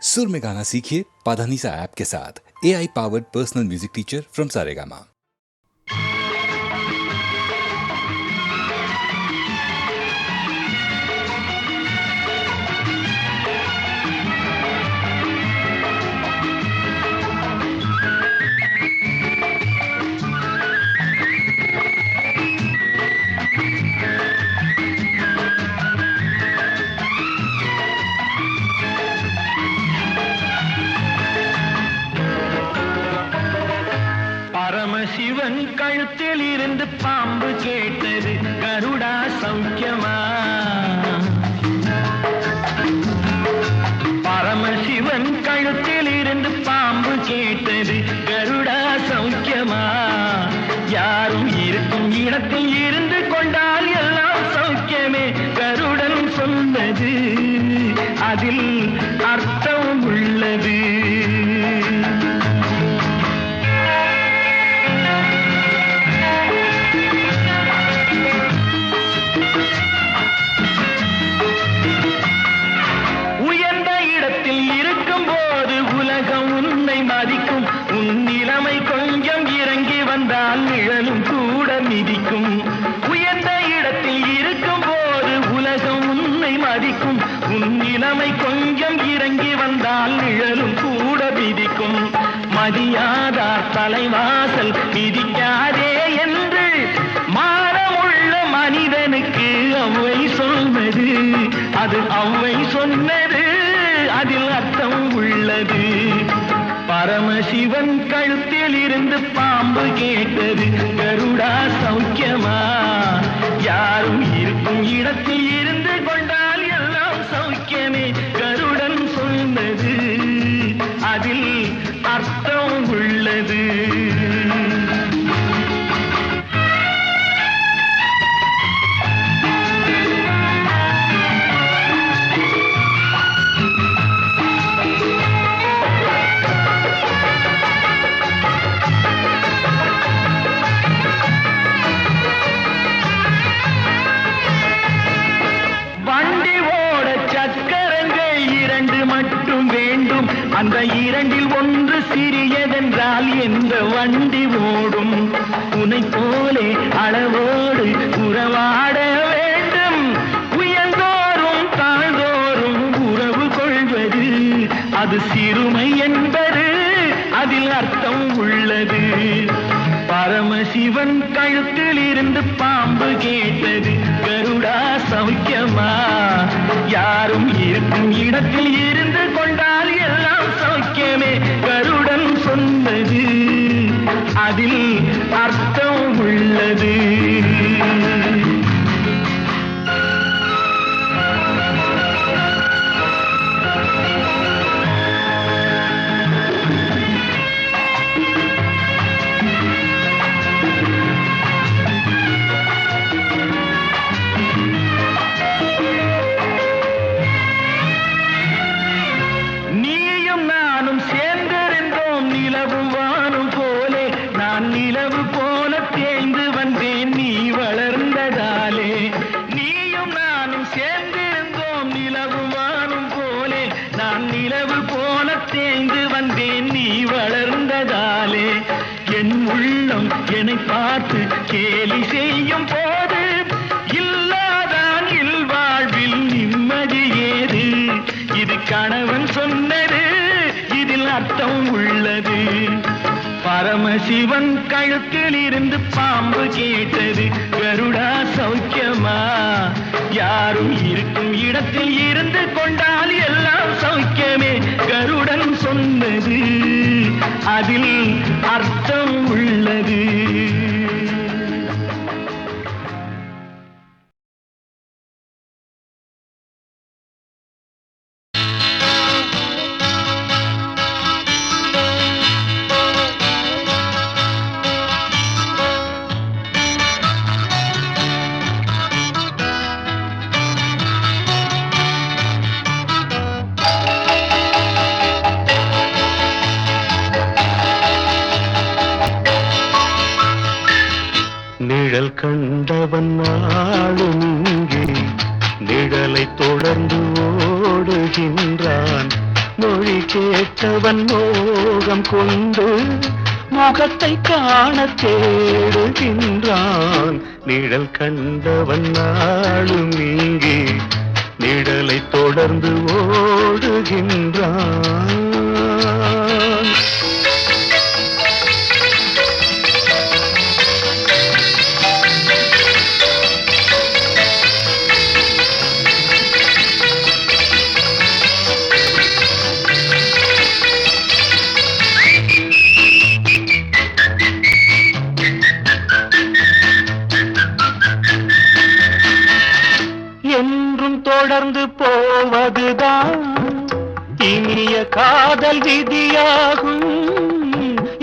सुर में गाना सीखिए पाधानीसा ऐप के साथ। AI powered personal music teacher from Saregama. Paramasivan கழுத்தில் இருந்து பாம்பு கேட்டது, கருடா சௌக்கியமா? பரமசிவன் கழுத்தில் இருந்து பாம்பு கேட்டது, கருடா சௌக்கியமா? யாரும் இருக்கும் இடத்தில் இருந்து கொண்டால் எல்லாம் சௌக்கியமே, கருடன் சொன்னது அதில் அர்த்தம் உள்ளது. நிழலும் கூட மிதிக்கும். உயர்ந்த இடத்தில் இருக்கும் போது உலகம் உன்னை மதிக்கும். உன் நிலைமை கொஞ்சம் இறங்கி வந்தால் நிழலும் கூட மிதிக்கும். மதியாதார் தலைவாசல் மிதிக்காதே என்று மானமுள்ள மனிதனுக்கு அவ்வை சொன்னது, அது அவ்வை சொன்னது, அதில் அர்த்தம் உள்ளது. பரமசிவன் கழுத்தில் இருந்து பாம்பு கேட்டது, கருடா சௌக்கியமா? யாரும் இருக்கும் இடத்தில் இருந்து கொண்டால் எல்லாம் சௌக்கியமே, கருடன் சொன்னது அதில் அர்த்தம் உள்ளது. அந்த இரண்டில் ஒன்று சிறியதென்றால் எந்த வண்டி ஓடும்? உனை போலே அளவோடு உறவாட வேண்டும். உயர்ந்தோறும் தாழ்ந்தோறும் உறவு கொள்வது அது சிறுமை என்பது அதில் அர்த்தம் உள்ளது. பரமசிவன் கழுத்தில் இருந்து பாம்பு கேட்டது, கருடா சௌக்கியமா? யாரும் இருக்கும் இடத்தில் இருந்து கொண்டால் எல்லாம் சௌக்கியமே, கருடன் சொன்னது அதில் அர்த்தம் உள்ளது. என் உள்ளம் என்னை பார்த்து கேலி செய்யும் போது இல்லாதான் இல்வாழ்வில் நிம்மதி ஏது? இது கணவன் சொன்னது, இதில் அர்த்தம் உள்ளது. பரமசிவன் கழுத்தில் இருந்து பாம்பு கேட்டது, கருடா சௌக்கியமா? யாரும் இருக்கும் இடத்தில் இருந்து கொண்டால் எல்லாம் சௌக்கியமே, கருடன் சொன்னது அதில் அர்த்தம் உள்ளது. நிழல் கண்டவன் நாளும் இங்கே நிழலை தொடர்ந்து ஓடுகின்றான். மொழி கேட்டவன் மோகம் கொண்டு முகத்தை காண தேடுகின்றான். நிழல் கண்டவன் நாளும் இங்கே நிழலை தொடர்ந்து ஓடுகின்றான். என்றும் தொடர்ந்து போவதுதான் இனிய காதல் விதியாகும்.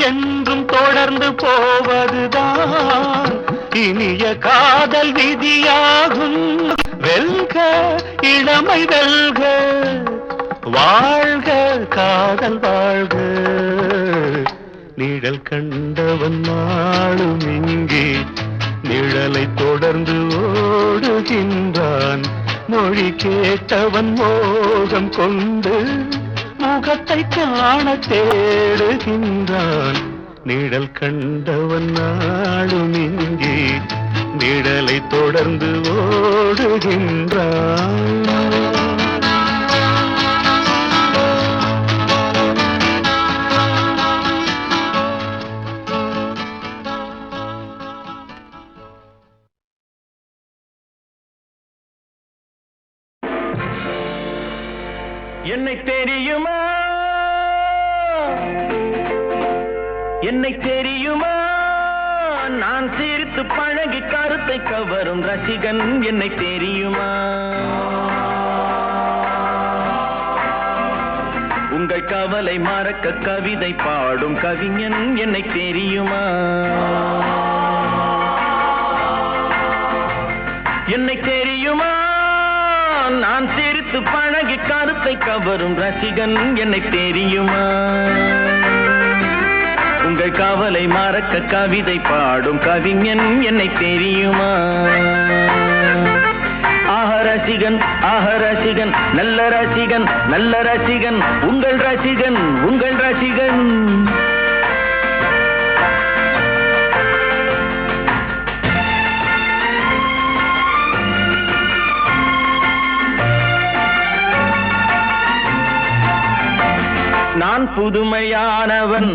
என்றும் தொடர்ந்து போவதுதான் இனிய காதல் விதியாகும். வெல்க இளமை வெல்க, வாழ்க காதல் வாழ்க. நிழல் கண்டவன் நாளும் இங்கே நிழலை தொடர்ந்து ஓடுகின்றான். மொழி கேட்டவன் மோகம் கொண்டு முகத்தை காண தேடுகின்றான். நிழல் கண்டவன் நாளும் இங்கே நிழலை தொடர்ந்து ஓடுகின்றான். என்னை தெரியுமா, என்னை தெரியுமா, நான் சிரித்து பழகி கருத்தை கவரும் ரசிகன். என்னை தெரியுமா, உங்கள் கவலை மறக்க கவிதை பாடும் கவிஞன். என்னை தெரியுமா, என்னை தெரியுமா, நான் சிரித்து பழகி கருத்தை கவரும் ரசிகன். என்னை தெரியுமா, உங்கள் கவலை மறக்க கவிதை பாடும் கவிஞன். என்னை தெரியுமா, ஆஹ ரசிகன், ஆஹ ரசிகன், நல்ல ரசிகன், நல்ல ரசிகன், உங்கள் ரசிகன், உங்கள் ரசிகன். நான் புதுமையானவன்,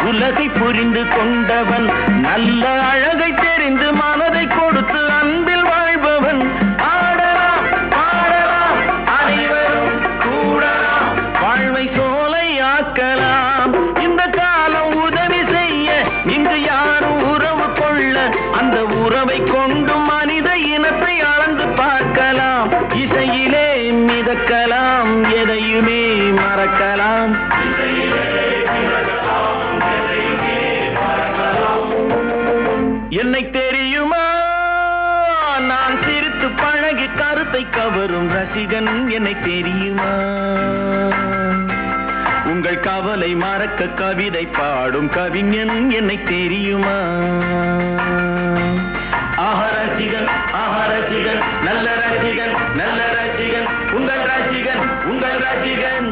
உலகை புரிந்து கொண்டவன், நல்ல அழகை தெரிந்து மனதை கொடுத்து அன்பில் வாழ்பவன். ஆடலாம் பாடலாம் அனைவரும் கூடலாம், வாழ்வை சோலை ஆக்கலாம். இந்த காலம் உதவி செய்ய, இங்கு யாரும் உறவு கொள்ள, அந்த உறவை கொண்டு மனித இனத்தை அளந்து பார்க்கலாம். இசையிலே மிதக்கலாம், எதையுமே மறக்கலாம். என்னை தெரியுமா, நான் சிரித்து பழகி கருத்தை கவரும் ரசிகன். என்னை தெரியுமா, உங்கள் கவலை மறக்க கவிதை பாடும் கவிஞன். என்னை தெரியுமா, ஆஹ ரசிகன், ஆஹ ரசிகன், நல்ல ரசிகன், நல்ல ரசிகன், உங்கள் ரசிகன், உங்கள் ரசிகன்.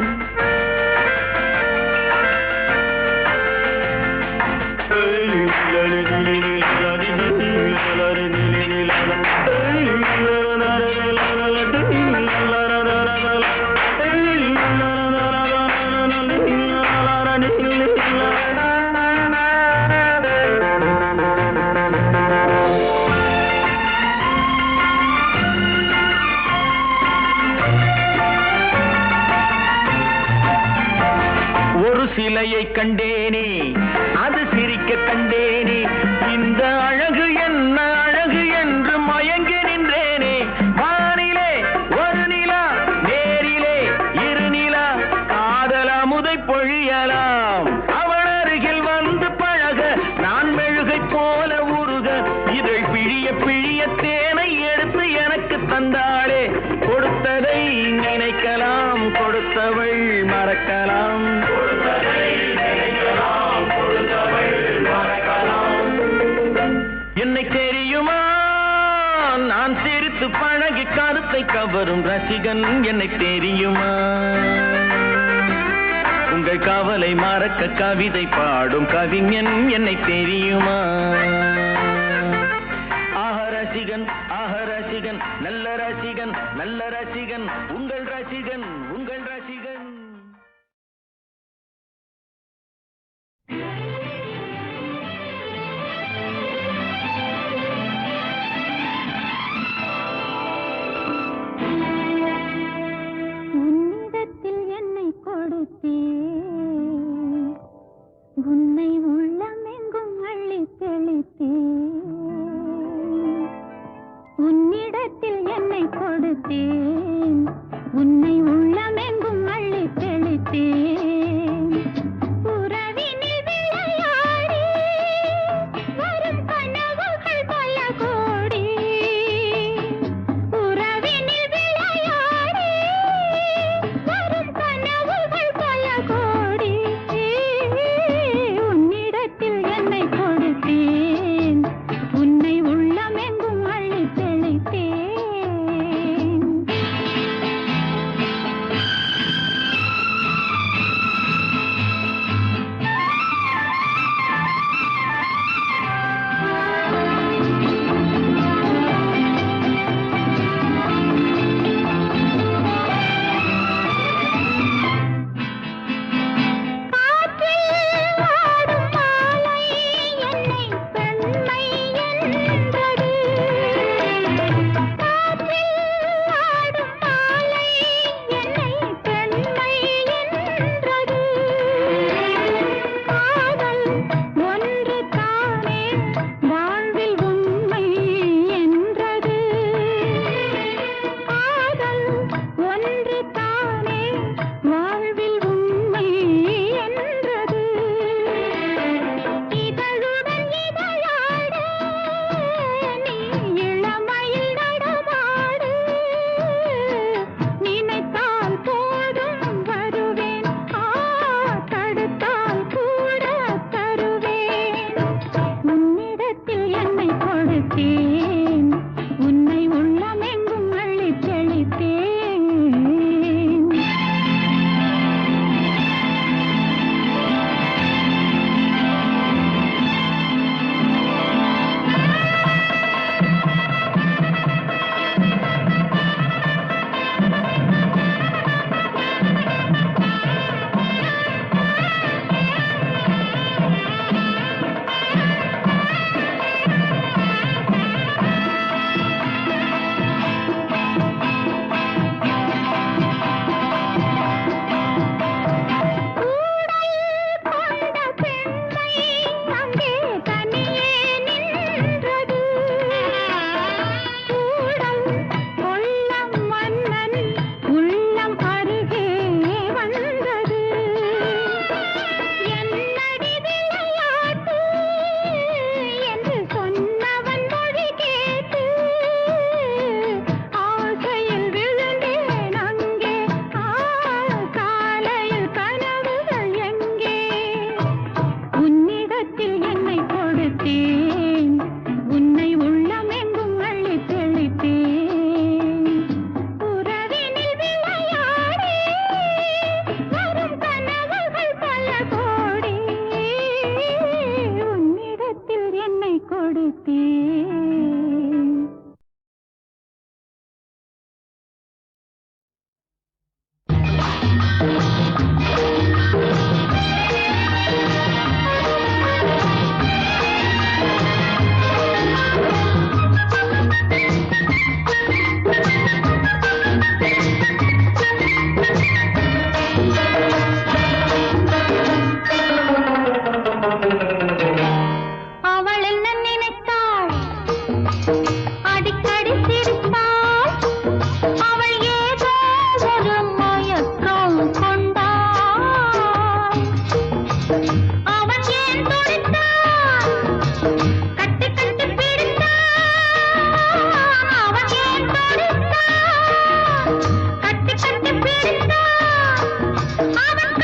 ஒரு சிலையை கண்டேனே, அது சிரிக்க கண்டேனே, இந்த அழகு என்ன அழகு என்று மயங்கி நின்றேனே. வானிலே ஒரு நிலா, நேரிலே இரு நிலா, காதல் அமுதை பொழியலாம். அவள் அருகில் வந்து பழக நான் மெழுகை போல உருக, இதழ் பிழிய பிழிய தேனை எடுத்து எனக்கு தந்தாளே. கொடுத்ததை நினைக்கலாம், கொடுத்தவள் மறக்கலாம். என்னை தெரியுமா, நான் சிரித்து பழகி கருத்தை கவரும் ரசிகன். என்னை தெரியுமா, உங்கள் காவலை மறக்க கவிதை பாடும் கவிஞன் என்னை தெரியுமா? ரசிகன் நல்ல ரசிகன் நல்ல ரசிகன் உங்கள் ரசிகன் உங்கள் ரசிகன். உன்னிடத்தில் என்னை கொடுத்தேன், உன்னை உள்ளமெங்கும் அள்ளி தெளித்தேன். உன்னிடத்தில் என்னை கொடுத்தேன், உன்னை உள்ளமெங்கும் அள்ளி தெளித்தேன். உறவினில் விளையாடி வரும் கனவுகள் பல கோடி. உறவினில் விளையாடி வரும் கனவுகள் பல கோடி. உன்னிடத்தில் என்னை கொடுத்தேன், உன்னை உள்ளமெங்கும் அள்ளி தெளித்தேன். உன்னை உள்ளமெங்கும் அள்ளி தெளித்தேன். அவன்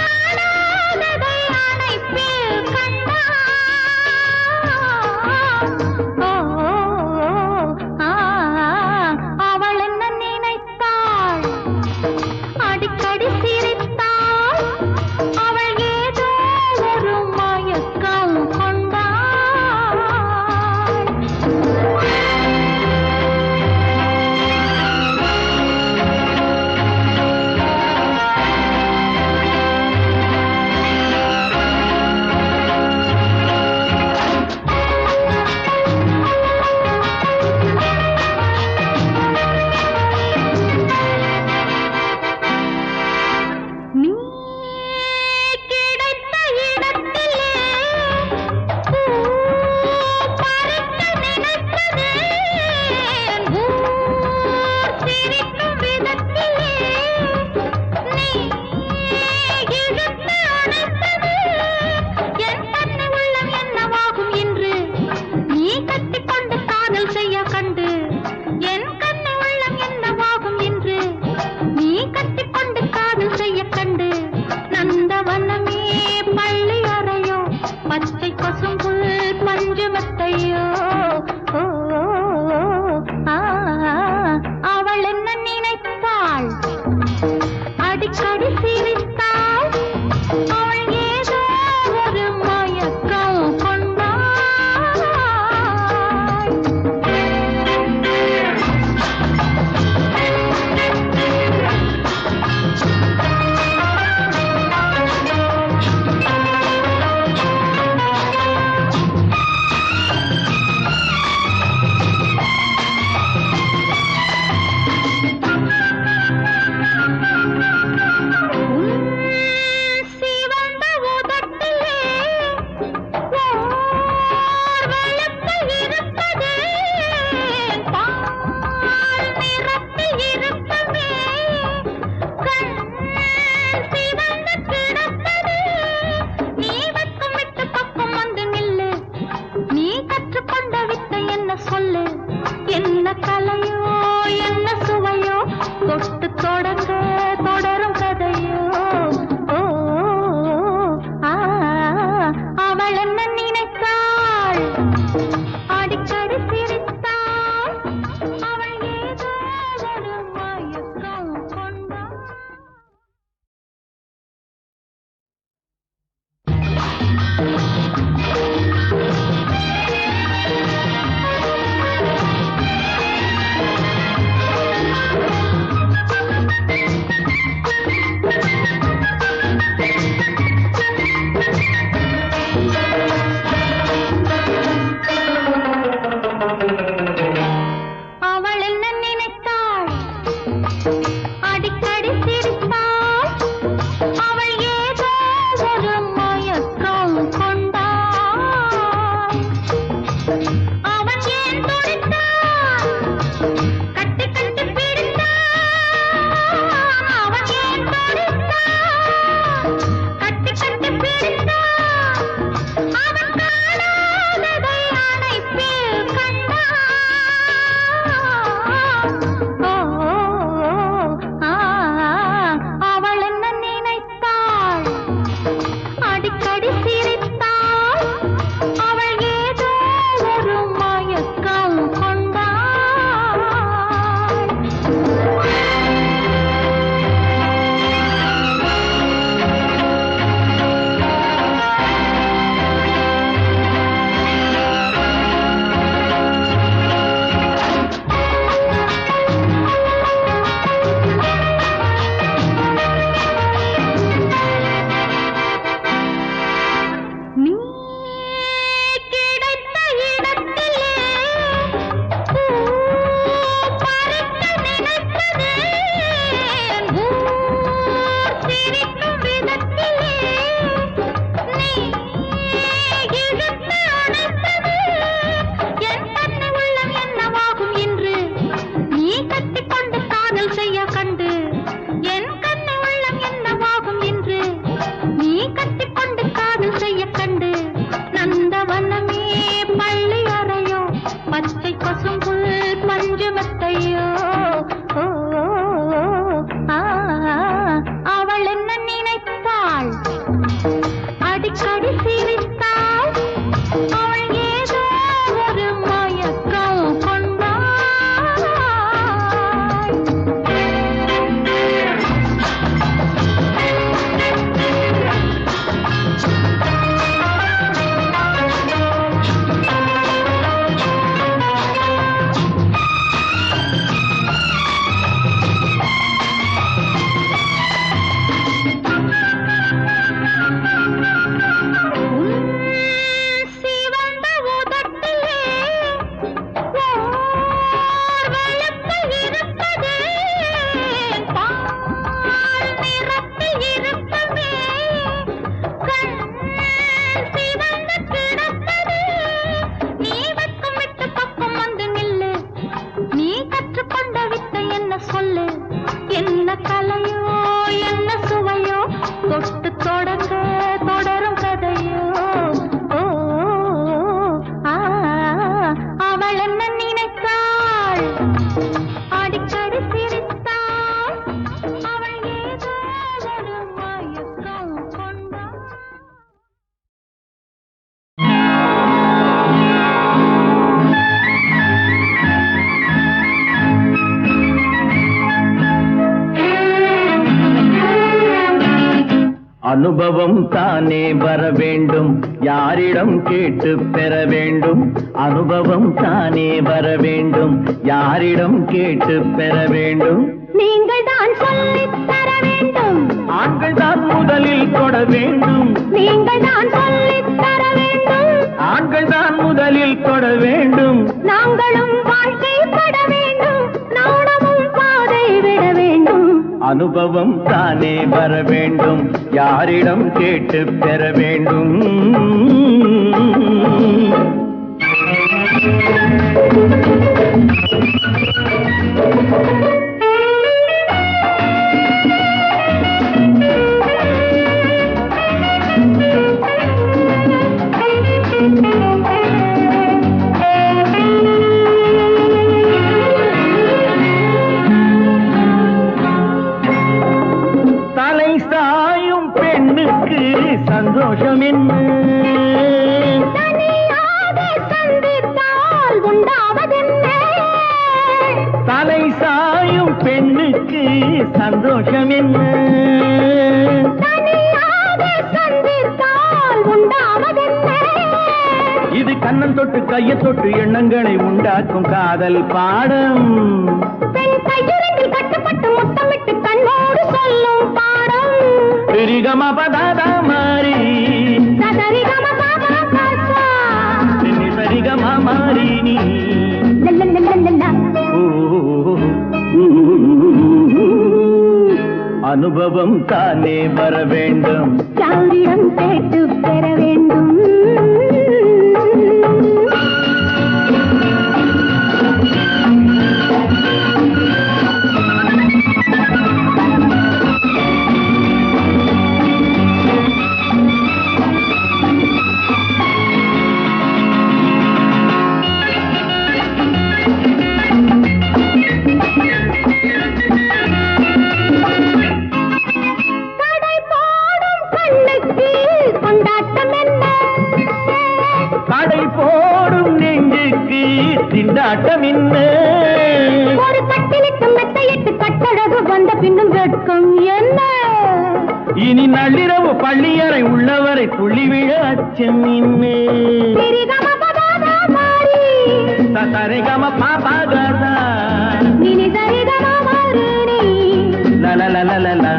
அனுபவம் தானே வர வேண்டும், யாரிடம் கேட்டு பெற வேண்டும். அனுபவம் தானே வர வேண்டும், யாரிடம் கேட்டு பெற வேண்டும். நீங்கள் தான் சொல்லித் தர வேண்டும், ஆண்கள் தான் முதலில் தொட வேண்டும். நீங்கள் தான் சொல்லித் தர வேண்டும், ஆண்கள் தான் முதலில் தொட வேண்டும். நாங்களும் வாழ்க்கைப்பட வேண்டும், நாணமும் பாதை விட வேண்டும். அனுபவம் தானே வர வேண்டும், யாரிடம் கேட்டு பெற வேண்டும். தலை சாயும் பெண்ணுக்கு சந்தோஷம் என்ன? தனியாக சந்தித்தால் உண்டாவதென்ன? தலை சாயும் பெண்ணுக்கு சந்தோஷம் என்ன? தனியாக சந்தித்தால் உண்டாவதென்ன? கையை தொட்டு எண்ணங்களை உண்டாக்கும் காதல் பாடம். பெண் கையிரண்டில் கட்டுப்பட்டு முத்தமிட்டு கண்ணோடு சொல்லும் பாடம். சரிகம பதாதா மாறி சதரிகம பாபா பாசா சரிகம மாறி நீ லல்லல்லல்லல்லா. அனுபவம் தானே வர வேண்டும், யாரிடம் கேட்டு பெற வேண்டும். கடை போடும் நெஞ்சுக்கு திண்டாட்டம் என்ன? ஒரு கட்டிலிட்டு மெத்தையிட்டு கட்டழகு வந்த பின்னும் வெட்கம் என்ன? இனி நள்ளிரவு பள்ளியறை உள்ளவரை புள்ளி விழ அச்சம் என்ன? சரிகம பதாதா மாறி சரிகம பாபாகதா நினி சரிகம மாறி நீ லலலலலலா.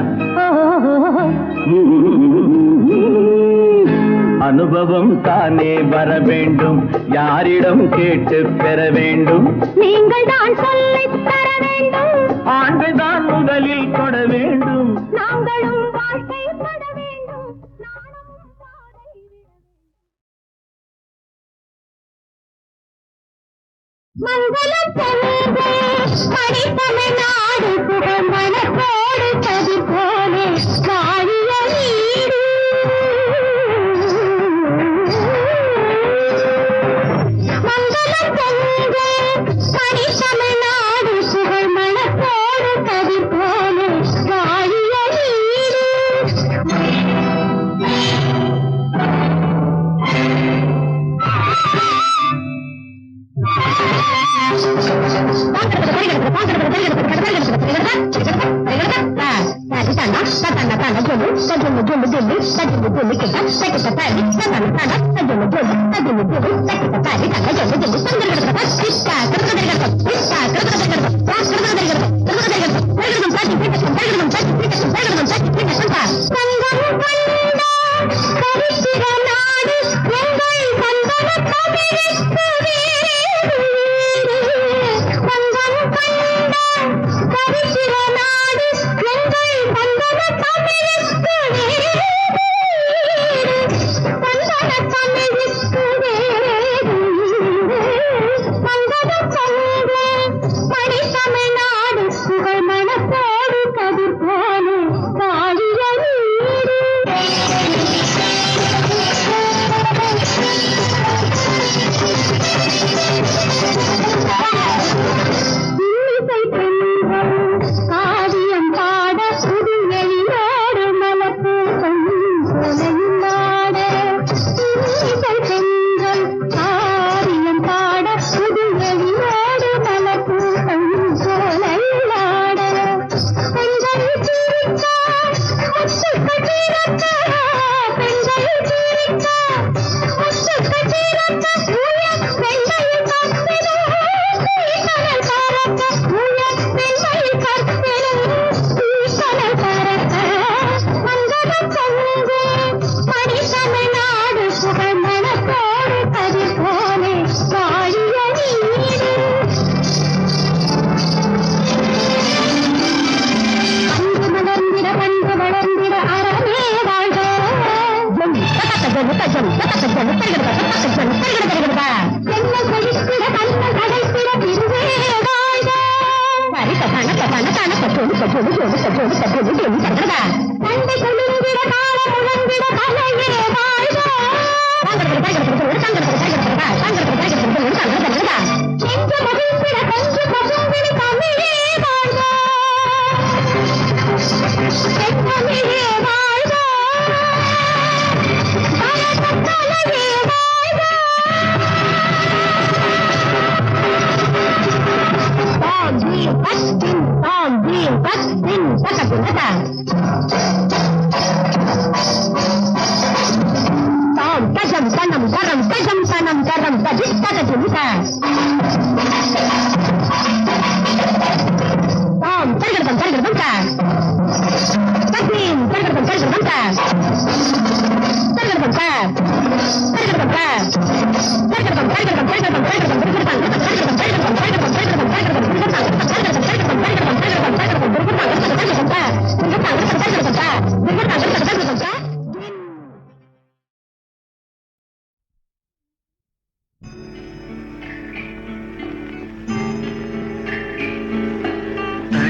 அனுபவம் தானே வர வேண்டும், யாரிடம் கேட்டு பெற வேண்டும். நீங்கள் தான் சொல்லித் தர வேண்டும், ஆண்கள் தான் முதலில் தொட வேண்டும். நாங்களும் வாழ்க்கைப்பட வேண்டும். நானும் பாதை மங்களம் பொங்கே மணித்தமிழ்நாடு புகழ் மணக்கோடு கதி போலே வாழிய வீடு. மங்களம் பொங்கே மணித்தமிழ்நாடு புகழ் மணக்கோடு கதி போலே வாழிய வீடு.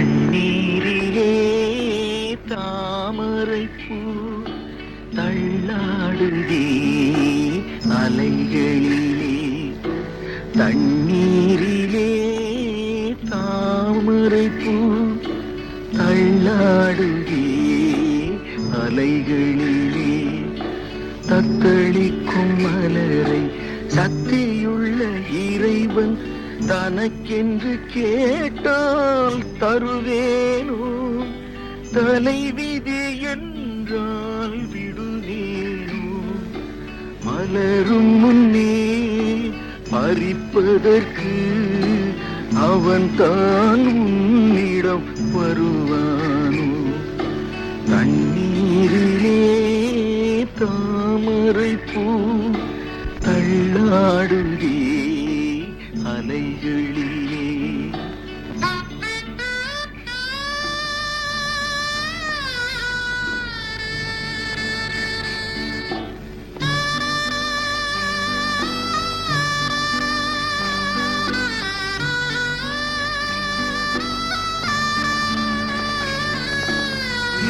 தண்ணீரிலே தாமரைப்பூ தள்ளாடுதே அலைகளிலே தண்ணீரிலே தாமரைப்பூ தள்ளாடுதே அலைகளிலே தத்தளிக்கும் மலரை சக்தியுள்ள இறைவன் தனக்கென்று கேட்டால் தருவேனோ தலைவிதி என்றால் விடுவேனோ மலரும் முன்னே பறிப்பதற்கு அவன் தான் உன்னிடம் வருவானோ தண்ணீரிலே தாமரைப்பூ தள்ளாடுதே அலைகளிலே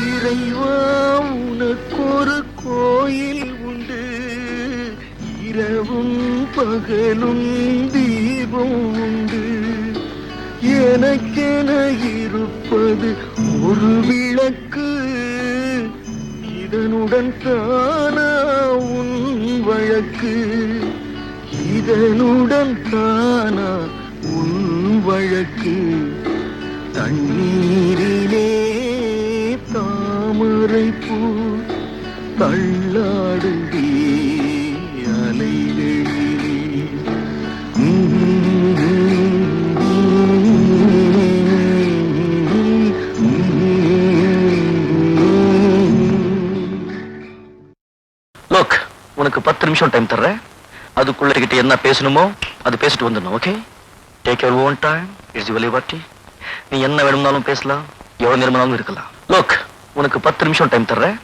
இறைவா உனக்கொரு கோயில் உண்டு இரவும் பகலும் தீபம் உண்டு எனக்கென இருப்பது ஒரு விளக்கு இதனுடன் தானா உன் வழக்கு இதனுடன் தானா உன் வழக்கு தண்ணீரிலே தாமரைப்பூ தள்ளாடுதே அலைகளிலே லோக் உனக்கு 10 நிமிஷம் டைம் தர்றேன் அதுக்குள்ள கிட்ட என்ன பேசணுமோ அது பேசிட்டு வந்துடணும் okay take your own time it's your liberty நீ என்ன வேணும்னாலும் பேசலாம் எவ்வளவு நேரமானாலும் இருக்கலாம் லோக் உனக்கு 10 நிமிஷம் டைம் தர்றேன்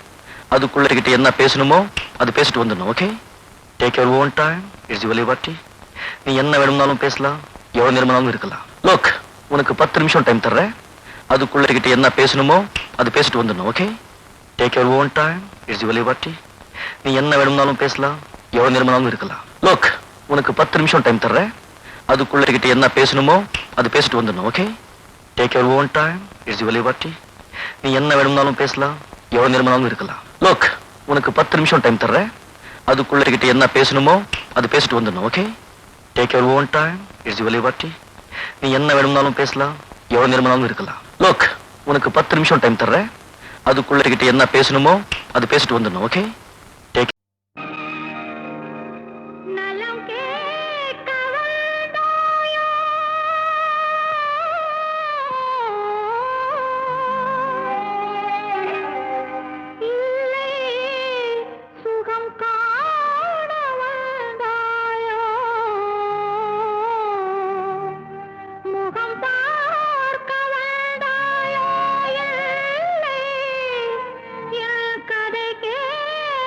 அதுக்குள்ள கிட்ட என்ன பேசணுமோ அது பேசிட்டு வந்துடணும் okay take your own time it's your liberty நீ என்ன வேணும்னாலும் பேசலாம் எவ்வளவு நேரமானாலும் இருக்கலாம் லோக் உனக்கு 10 நிமிஷம் டைம் தர்றேன் அதுக்குள்ள கிட்ட என்ன பேசணுமோ அது பேசிட்டு வந்துடணும் okay take your own time it's your liberty நீ என்ன வேணும்னாலும் பேசலாம் எவ்வளவு நேரமானாலும் இருக்கலாம் லோக் உனக்கு 10 நிமிஷம் டைம் தர்றேன் அதுக்குள்ள கிட்ட என்ன பேசணுமோ அது பேசிட்டு வந்துடணும் okay take your own time it's your liberty நீ என்ன வேணும்னாலும் பேசலாம் எவ்வளவு நேரமானாலும் இருக்கலாம் லோக் உனக்கு 10 நிமிஷம் டைம் தர்றேன் அதுக்குள்ள கிட்ட என்ன பேசணுமோ அது பேசிட்டு வந்துடணும் okay take your own time it's your liberty நீ என்ன வேணும்னாலும் பேசலாம் எவ்வளவு நேரமானாலும் இருக்கலாம் லோக் உனக்கு 10 நிமிஷம் டைம் தர்றேன் அதுக்குள்ள கிட்ட என்ன பேசணுமோ அது பேசிட்டு வந்துடணும் ஓகே நலம் கேட்க வந்தாயோ இல்லை சுகம் காண வந்தாயோ முகம் பார்க்க வந்தாயோ இல்லை என் கதை கேட்க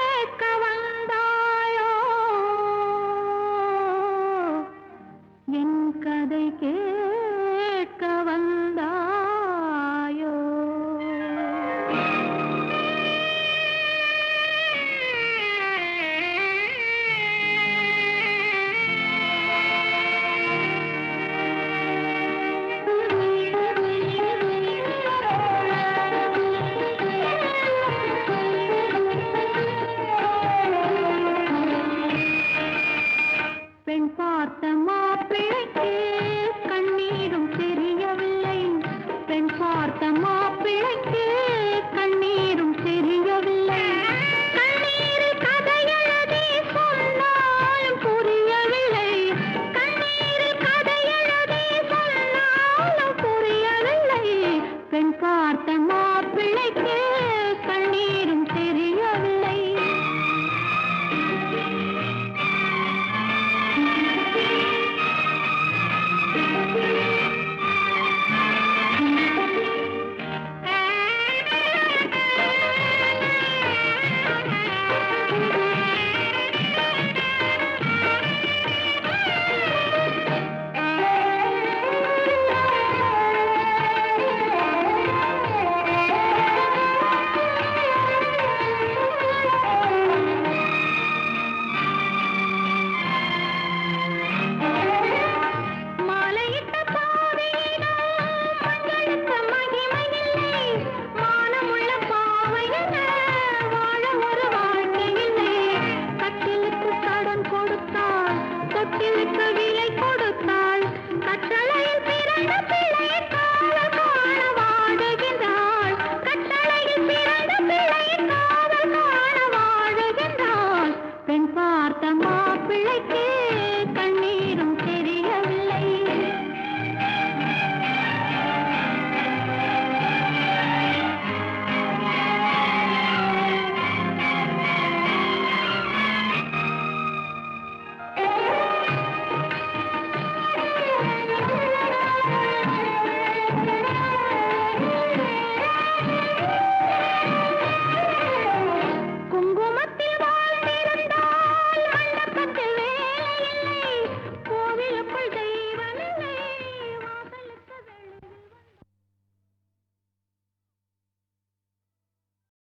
பிள்ளைக்கு